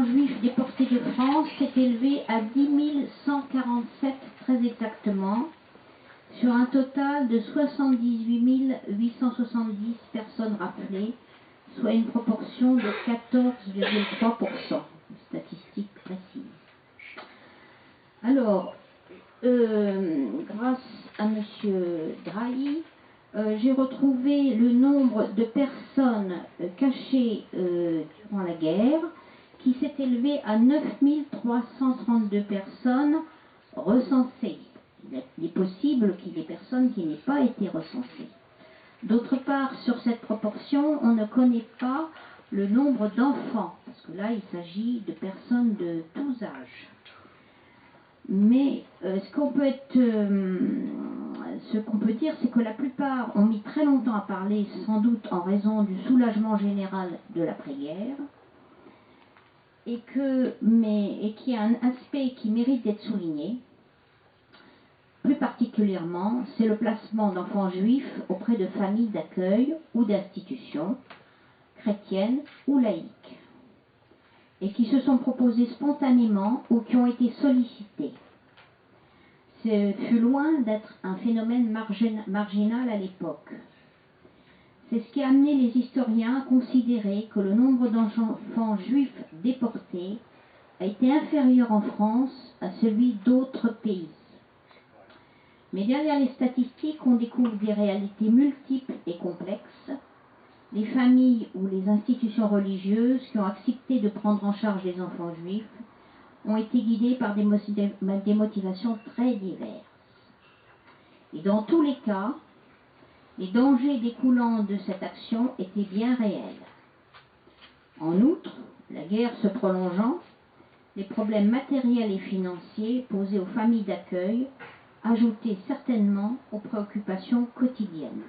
juifs déportés de France s'est élevé à 10 147 très exactement, sur un total de 78 870 personnes rappelées, soit une proportion de 14,3%, statistique précise. Alors, grâce à M. Drahi, j'ai retrouvé le nombre de personnes cachées durant la guerre, qui s'est élevé à 9 332 personnes recensées. Il est possible qu'il y ait des personnes qui n'aient pas été recensées. D'autre part, sur cette proportion, on ne connaît pas le nombre d'enfants, parce que là, il s'agit de personnes de tous âges. Mais ce qu'on peut dire, c'est que la plupart ont mis très longtemps à parler, sans doute en raison du soulagement général de l'après-guerre, et qu'il y a un aspect qui mérite d'être souligné. Plus particulièrement, c'est le placement d'enfants juifs auprès de familles d'accueil ou d'institutions, chrétiennes ou laïques, et qui se sont proposés spontanément ou qui ont été sollicités. Ce fut loin d'être un phénomène marginal à l'époque. C'est ce qui a amené les historiens à considérer que le nombre d'enfants juifs déportés a été inférieur en France à celui d'autres pays. Mais derrière les statistiques, on découvre des réalités multiples et complexes. Les familles ou les institutions religieuses qui ont accepté de prendre en charge les enfants juifs ont été guidées par des motivations très diverses. Et dans tous les cas, les dangers découlant de cette action étaient bien réels. En outre, la guerre se prolongeant, les problèmes matériels et financiers posés aux familles d'accueil ajoutaient certainement aux préoccupations quotidiennes.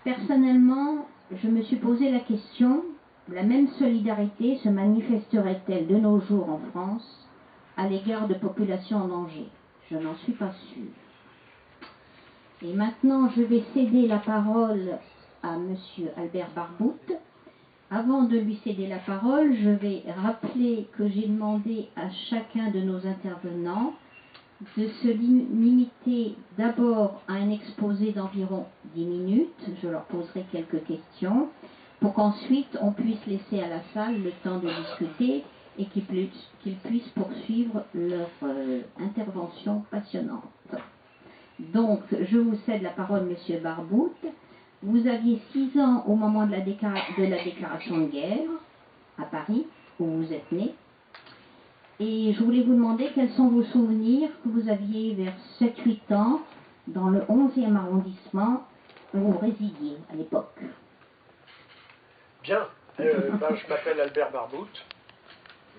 Personnellement, je me suis posé la question, la même solidarité se manifesterait-elle de nos jours en France à l'égard de populations en danger? Je n'en suis pas sûre. Et maintenant, je vais céder la parole à M. Albert Barbout. Avant de lui céder la parole, je vais rappeler que j'ai demandé à chacun de nos intervenants de se limiter d'abord à un exposé d'environ 10 minutes. Je leur poserai quelques questions pour qu'ensuite on puisse laisser à la salle le temps de discuter et qu'ils puissent poursuivre leur intervention passionnante. Donc, je vous cède la parole, Monsieur Barbout. Vous aviez 6 ans au moment de la déclaration de guerre à Paris, où vous êtes né. Et je voulais vous demander quels sont vos souvenirs que vous aviez vers 7-8 ans dans le 11e arrondissement où vous résidiez à l'époque. Bien, je m'appelle Albert Barbout,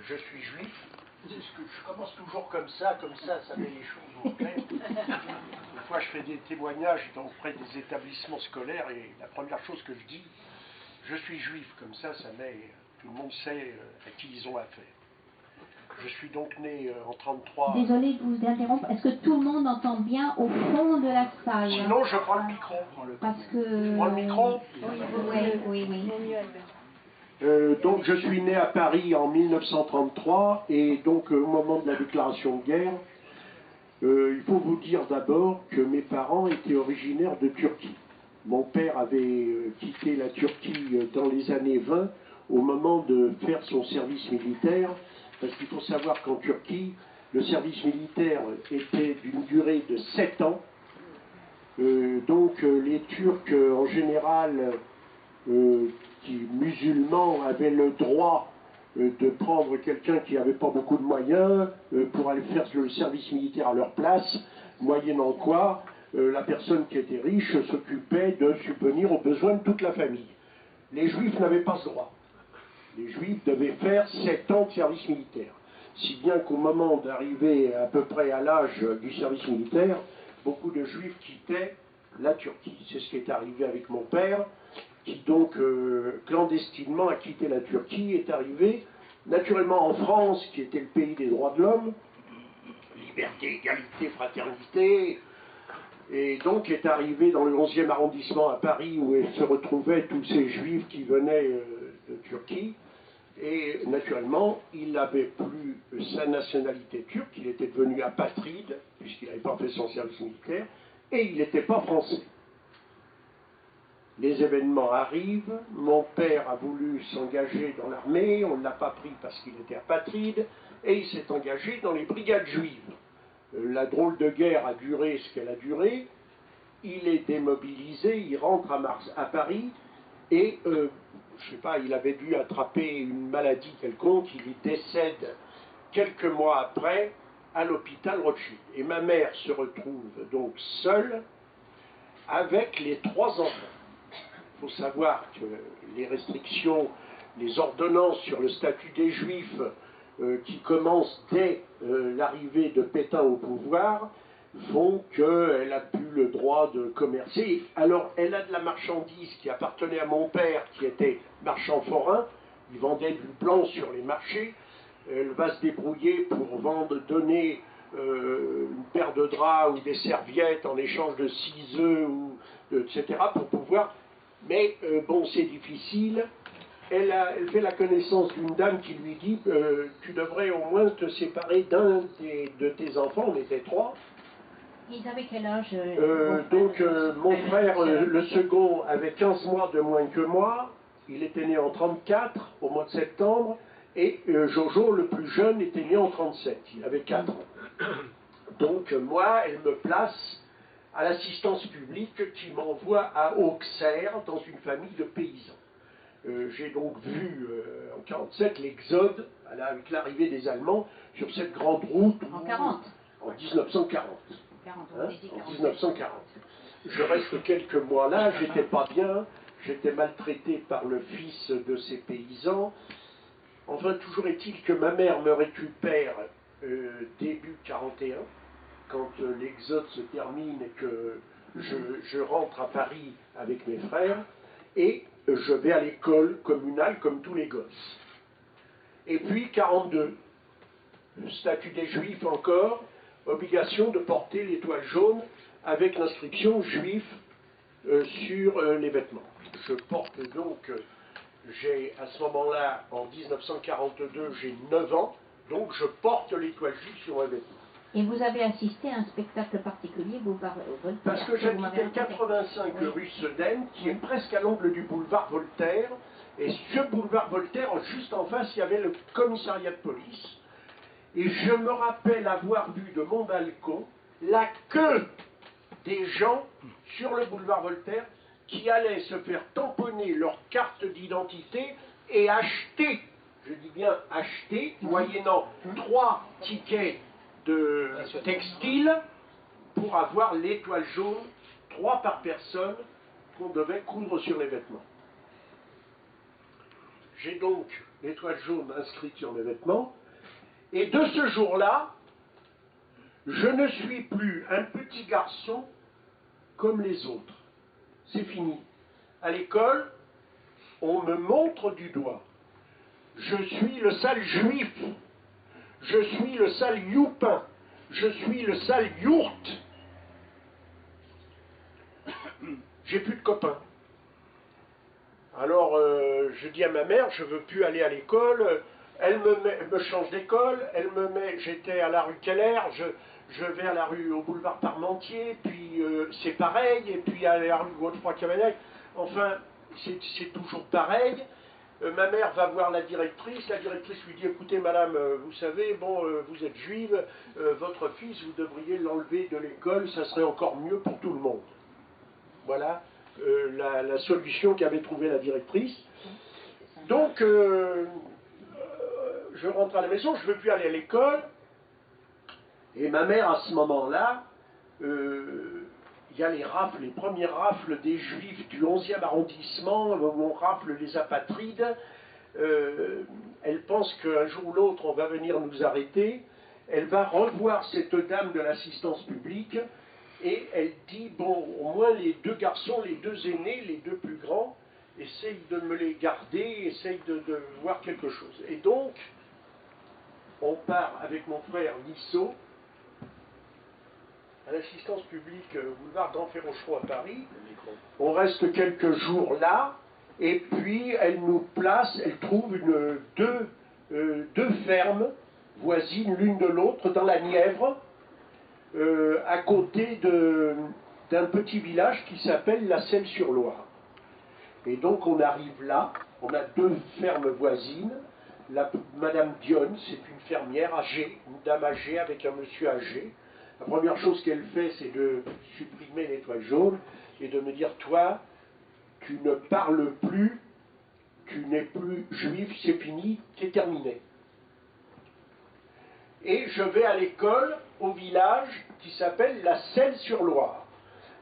je suis juif. Je commence toujours comme ça met les choses au clair. Des fois je fais des témoignages auprès des établissements scolaires et la première chose que je dis, je suis juif, comme ça met, tout le monde sait à qui ils ont affaire. Je suis donc né en 1933. Désolée de vous interrompre. Est-ce que tout le monde entend bien au fond de la salle? Sinon, je prends le micro. Parce que... Je prends le micro? Oui. Donc, je suis né à Paris en 1933, et donc, au moment de la déclaration de guerre, il faut vous dire d'abord que mes parents étaient originaires de Turquie. Mon père avait quitté la Turquie dans les années 20, au moment de faire son service militaire. Parce qu'il faut savoir qu'en Turquie, le service militaire était d'une durée de 7 ans. Donc les Turcs, en général, musulmans, avaient le droit de prendre quelqu'un qui n'avait pas beaucoup de moyens pour aller faire le service militaire à leur place, moyennant quoi la personne qui était riche s'occupait de subvenir aux besoins de toute la famille. Les Juifs n'avaient pas ce droit. Les Juifs devaient faire 7 ans de service militaire. Si bien qu'au moment d'arriver à peu près à l'âge du service militaire, beaucoup de Juifs quittaient la Turquie. C'est ce qui est arrivé avec mon père, qui donc clandestinement a quitté la Turquie, est arrivé naturellement en France, qui était le pays des droits de l'homme, liberté, égalité, fraternité, et donc est arrivé dans le 11e arrondissement à Paris, où se retrouvaient tous ces Juifs qui venaient de Turquie. Et naturellement, il n'avait plus sa nationalité turque, il était devenu apatride, puisqu'il n'avait pas fait son service militaire, et il n'était pas français. Les événements arrivent, mon père a voulu s'engager dans l'armée, on ne l'a pas pris parce qu'il était apatride, et il s'est engagé dans les brigades juives. La drôle de guerre a duré ce qu'elle a duré, il est démobilisé, il rentre à Paris, et je ne sais pas, il avait dû attraper une maladie quelconque, il y décède quelques mois après à l'hôpital Rothschild. Et ma mère se retrouve donc seule avec les 3 enfants. Il faut savoir que les restrictions, les ordonnances sur le statut des Juifs qui commencent dès l'arrivée de Pétain au pouvoir font qu'elle a plus le droit de commercer. Alors elle a de la marchandise qui appartenait à mon père, qui était marchand forain, il vendait du blanc sur les marchés, elle va se débrouiller pour donner une paire de draps ou des serviettes en échange de 6 œufs, etc., pour pouvoir... Mais bon, c'est difficile. Elle fait la connaissance d'une dame qui lui dit tu devrais au moins te séparer d'un de tes enfants, on était 3. Ils avaient quel âge Mon frère, le second, avait 15 mois de moins que moi. Il était né en 34, au mois de septembre. Et Jojo, le plus jeune, était né en 37. Il avait 4 ans. Donc moi, elle me place à l'assistance publique qui m'envoie à Auxerre, dans une famille de paysans. J'ai donc vu en 47 l'exode, avec l'arrivée des Allemands, sur cette grande route. En 40 En 1940. 40, En 1940. Je reste quelques mois là, j'étais pas bien, j'étais maltraité par le fils de ces paysans. Enfin, toujours est-il que ma mère me récupère début 41, quand l'exode se termine et que je rentre à Paris avec mes frères, et je vais à l'école communale comme tous les gosses. Et puis 42, statut des Juifs encore, obligation de porter l'étoile jaune avec l'inscription juif sur les vêtements. Je porte donc, j'ai à ce moment-là, en 1942, j'ai 9 ans, donc je porte l'étoile juive sur mes vêtements. Et vous avez assisté à un spectacle particulier, Boulevard Voltaire? Parce que j'habitais 85 rue Sedaine, qui est presque à l'angle du boulevard Voltaire, et ce boulevard Voltaire, juste en face, il y avait le commissariat de police. Et je me rappelle avoir vu de mon balcon la queue des gens sur le boulevard Voltaire qui allaient se faire tamponner leur carte d'identité et acheter, je dis bien acheter, moyennant 3 tickets de textile pour avoir l'étoile jaune, 3 par personne, qu'on devait coudre sur les vêtements. J'ai donc l'étoile jaune inscrite sur mes vêtements. Et de ce jour-là, je ne suis plus un petit garçon comme les autres. C'est fini. À l'école, on me montre du doigt. Je suis le sale juif. Je suis le sale youpin. Je suis le sale yourte. J'ai plus de copains. Alors, je dis à ma mère, je ne veux plus aller à l'école. Elle me change d'école, elle me met, j'étais à la rue Keller, je vais à la rue au boulevard Parmentier, puis c'est pareil, et puis à la rue Godefroy-Cavagnac, enfin, c'est toujours pareil. Ma mère va voir la directrice lui dit, écoutez madame, vous savez, bon, vous êtes juive, votre fils, vous devriez l'enlever de l'école, ça serait encore mieux pour tout le monde. Voilà la solution qu'avait trouvée la directrice. Donc, je rentre à la maison, je ne veux plus aller à l'école, et ma mère, à ce moment-là, il y a les rafles, les premières rafles des Juifs du 11e arrondissement, où on rafle les apatrides. Elle pense qu'un jour ou l'autre, on va venir nous arrêter. Elle va revoir cette dame de l'assistance publique, et elle dit, bon, au moins les 2 garçons, les 2 aînés, les 2 plus grands, essaye de me les garder, essaye de voir quelque chose. Et donc, on part avec mon frère Nisso à l'assistance publique boulevard d'Enfer-Rochereau à Paris. On reste quelques jours là, Et puis elle nous place, elle trouve deux fermes voisines l'une de l'autre dans la Nièvre, à côté d'un petit village qui s'appelle La Selle-sur-Loire. Et donc on arrive là, on a deux fermes voisines. Madame Dionne, c'est une fermière âgée, une dame âgée avec un monsieur âgé. La première chose qu'elle fait, c'est de supprimer l'étoile jaune et de me dire, toi, tu ne parles plus, tu n'es plus juif, c'est fini, c'est terminé. Et je vais à l'école, au village, qui s'appelle La Selle-sur-Loire.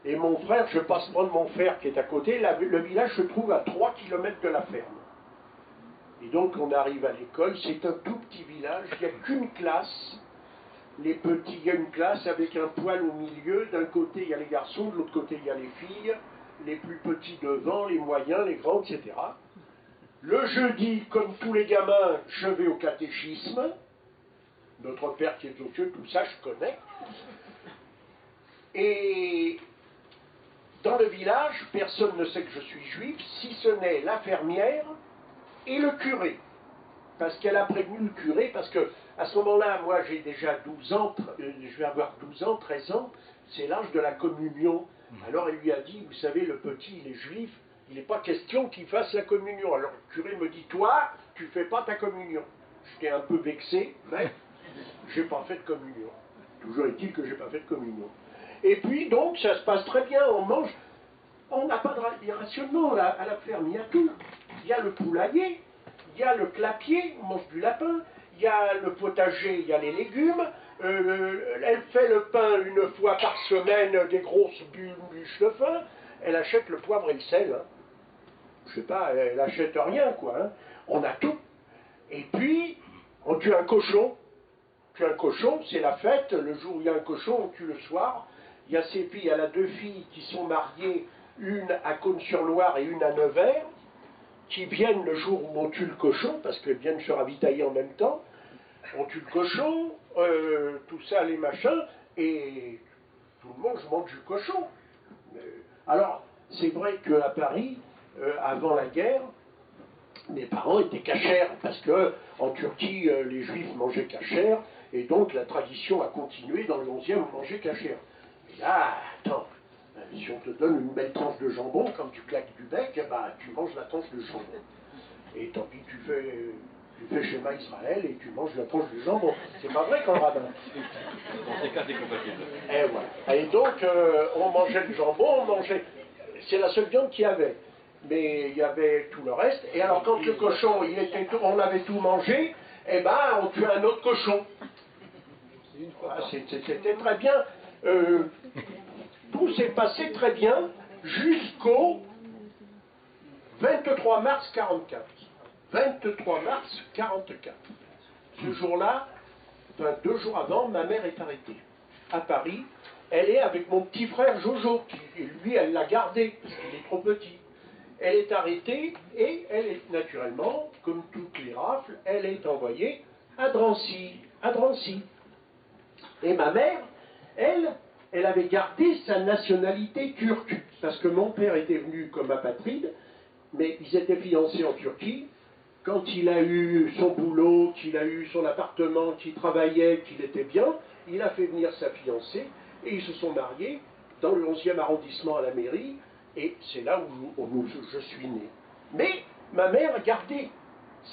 Et mon frère, je passe prendre mon frère qui est à côté, le village se trouve à 3 km de la ferme. Et donc on arrive à l'école, c'est un tout petit village, il n'y a qu'une classe. Les petits, il y a une classe avec un poêle au milieu, d'un côté il y a les garçons, de l'autre côté il y a les filles, les plus petits devant, les moyens, les grands, etc. Le jeudi, comme tous les gamins, je vais au catéchisme. Notre Père qui est aux cieux, tout ça je connais. Et dans le village, personne ne sait que je suis juif, si ce n'est la fermière et le curé. Parce qu'elle a prévenu le curé, parce que à ce moment-là, moi j'ai déjà 12 ans, je vais avoir 12 ans, 13 ans, c'est l'âge de la communion. Alors elle lui a dit, vous savez, le petit, il est juif, il n'est pas question qu'il fasse la communion. Alors le curé me dit, toi, tu ne fais pas ta communion. J'étais un peu vexé, mais j'ai pas fait de communion. Toujours est-il que j'ai pas fait de communion. Et puis donc, ça se passe très bien, on mange, on n'a pas de rationnement à la ferme, il y a tout. Il y a le poulailler, il y a le clapier, on mange du lapin, il y a le potager, il y a les légumes, elle fait le pain une fois par semaine, des grosses bûches de pain, elle achète le poivre et le sel. Hein. Je sais pas, elle achète rien, quoi. Hein. On a tout. Et puis, on tue un cochon. On tue un cochon, c'est la fête. Le jour où il y a un cochon, on tue le soir. Il y a ses filles, elle a deux filles qui sont mariées, une à Cône-sur-Loire et une à Nevers, qui viennent le jour où on tue le cochon, parce qu'elles viennent se ravitailler en même temps. On tue le cochon, tout ça, les machins, et tout le monde mange du cochon. Alors, c'est vrai qu'à Paris, avant la guerre, mes parents étaient cachers, parce qu'en Turquie, les juifs mangeaient cachère, et donc la tradition a continué dans le 11e, on mangeait cachère. Et là, attends, si on te donne une belle tranche de jambon, comme tu claques du bec, bah, tu manges la tranche de jambon. Et tant pis, tu fais schéma Israël et tu manges la tranche de jambon. C'est pas vrai quand le rabbin. Dans ces cas, c'est compatible. Et voilà. Et donc, on mangeait le jambon, on mangeait. C'est la seule viande qu'il y avait. Mais il y avait tout le reste. Et alors, quand le cochon, on avait tout mangé, eh ben, on tuait un autre cochon. Voilà, c'était très bien. Tout s'est passé très bien jusqu'au 23 mars 44. 23 mars 44. Ce jour-là, enfin 2 jours avant, ma mère est arrêtée. À Paris, elle est avec mon petit frère Jojo, qui lui, elle l'a gardé, parce qu'il est trop petit. Elle est arrêtée et elle est naturellement, comme toutes les rafles, elle est envoyée à Drancy. À Drancy. Et ma mère, elle avait gardé sa nationalité turque, parce que mon père était venu comme apatride, mais ils étaient fiancés en Turquie. Quand il a eu son boulot, qu'il a eu son appartement, qu'il travaillait, qu'il était bien, il a fait venir sa fiancée et ils se sont mariés dans le 11e arrondissement à la mairie, et c'est là où je suis né. Mais ma mère a gardé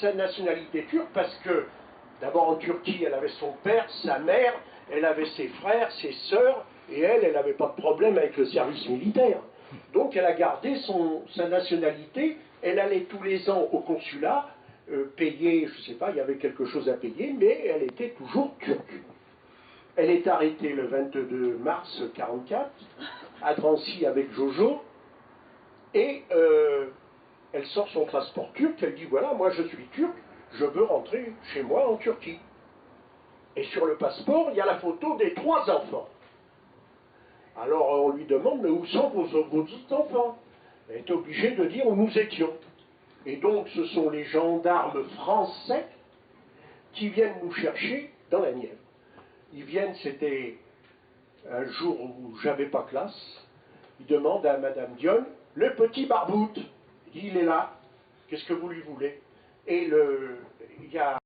sa nationalité turque parce que, d'abord en Turquie, elle avait son père, sa mère, elle avait ses frères, ses sœurs, et elle n'avait pas de problème avec le service militaire. Donc elle a gardé sa nationalité, elle allait tous les ans au consulat, payer, je ne sais pas, il y avait quelque chose à payer, mais elle était toujours turque. Elle est arrêtée le 22 mars 1944, à Drancy avec Jojo, et elle sort son passeport turc, elle dit voilà, moi je suis turc, je veux rentrer chez moi en Turquie. Et sur le passeport, il y a la photo des 3 enfants. Alors on lui demande, mais où sont vos autres enfants? Elle est obligée de dire où nous étions. Et donc ce sont les gendarmes français qui viennent nous chercher dans la Nièvre. Ils viennent, c'était un jour où j'avais pas classe, ils demandent à Madame Dionne, le petit barboute. Il dit il est là, qu'est-ce que vous lui voulez? Et il y a